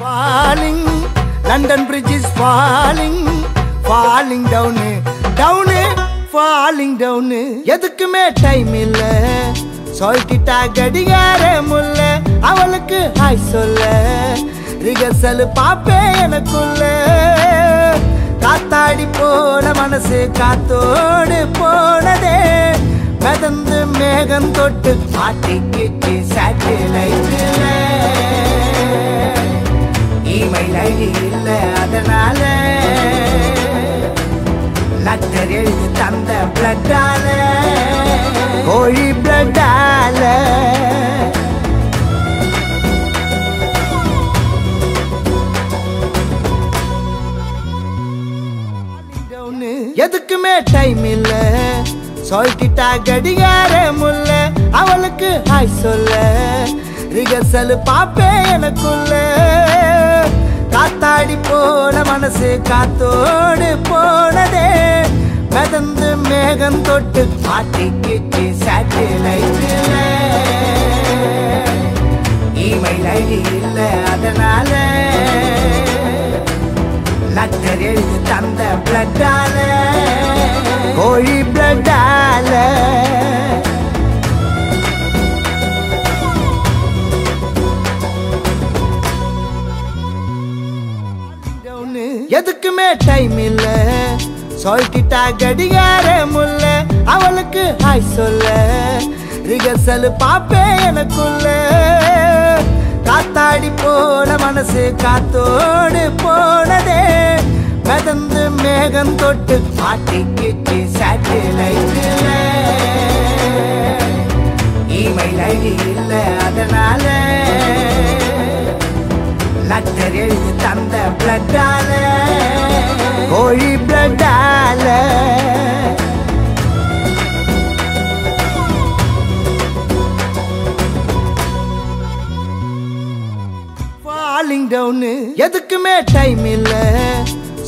Falling, London Bridge is falling, falling down, down, falling down. எதுக்குமே time இல்ல, சொல்லிட்டா கடிகார முல்ல, அவளுக்கு ஹாய் சொல்ல, ரிகர்சல் பாப்பே எனக்குள்ள. காத்தாடி போன மனசு காத்தோடு போனதே, மிதந்து மேகம் தொட்டு மாட்டிக்கிட்டு சேட்டலைட்ல. இமெயில் ஐடி இல்ல அதனால, லெட்டர் எழுதி தந்த பிளட்டால, கோழி பிளட்டால. எதுக்குமே டைம் இல்ல, சொல்லிட்டா கடிகார முல்ல, அவளுக்கு ஹாய் சொல்ல, ரிகர்சல் பாப்பே எனக்குள்ள. காத்தாடி போன மனசு காத்தோடு போனதே, மிதந்து மேகம் தொட்டு மாட்டிக்கிட்டு சேட்டலைட்ல. இமெயில் ஐடி இல்ல அதனால, லெட்டர் எழுதி தந்த பிளட்டால, கோழி பிளட்டால. எதுக்குமே டைம் இல்ல, சொல்லிட்டா கடிகார முல்ல, அவளுக்கு ஹாய் சொல்ல, ரிகர்சல் பாப்பே எனக்குள்ள. காத்தாடி போன மனசு காத்தோடு போனதே, மிதந்து மேகம் தொட்டு மாட்டிக்கிட்டு சேட்டலைட்ல. இமெயில் ஐடி இல்ல அதனால, லெட்டர் எழுதி தந்த பிளட்டால, கோழி பிளட்டால. Falling down, எதுக்குமே டைம் இல்ல,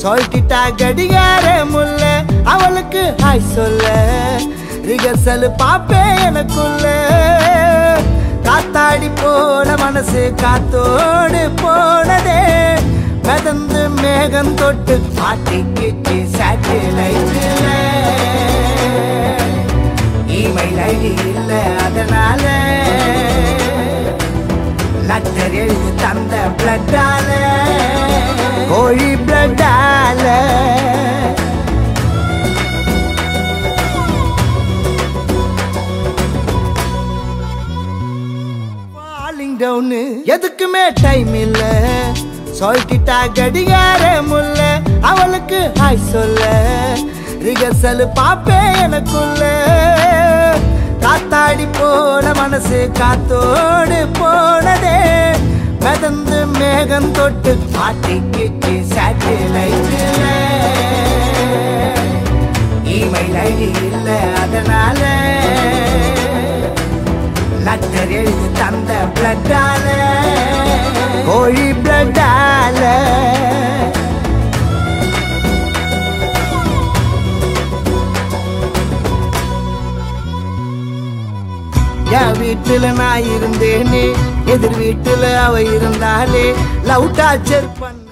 சொல்லிட்டா கடிகார முல்ல, அவளுக்கு ஹாய் சொல்ல, ரிகர்சல் பாப்பே எனக்குள்ள. காத்தாடி போன மனசு காத்தோடு போனதே, மிதந்து மேகம் தொட்டு மாட்டிக்கிட்டு சேட்டலைட்ல. இமெயில் ஐடி இல்ல அதனால, லெட்டர் எழுதி தந்த பிளட்டால, கோழி பிளட்டால. Falling down, எதுக்குமே டைம் இல்ல, சொல்லிட்டா கடிகார முல்ல, அவளுக்கு ஹாய் சொல்ல, ரிகர்சல் பாப்பே எனக்குள்ள. காத்தாடி போன மனசு காத்தோடு போனதே, மிதந்து மேகம் தொட்டு மாட்டிக்கிட்டு சேட்டலைட்ல. இமெயில் ஐடி இல்ல அதனால, லெட்டர் எழுதி தந்த பிளட்டால, கோழி பிளட்டால. என் வீட்டுல நான் இருந்தேனே, எதிர் வீட்டுல அவ இருந்தாலே, லவ் டார்ச்சர் பண்ண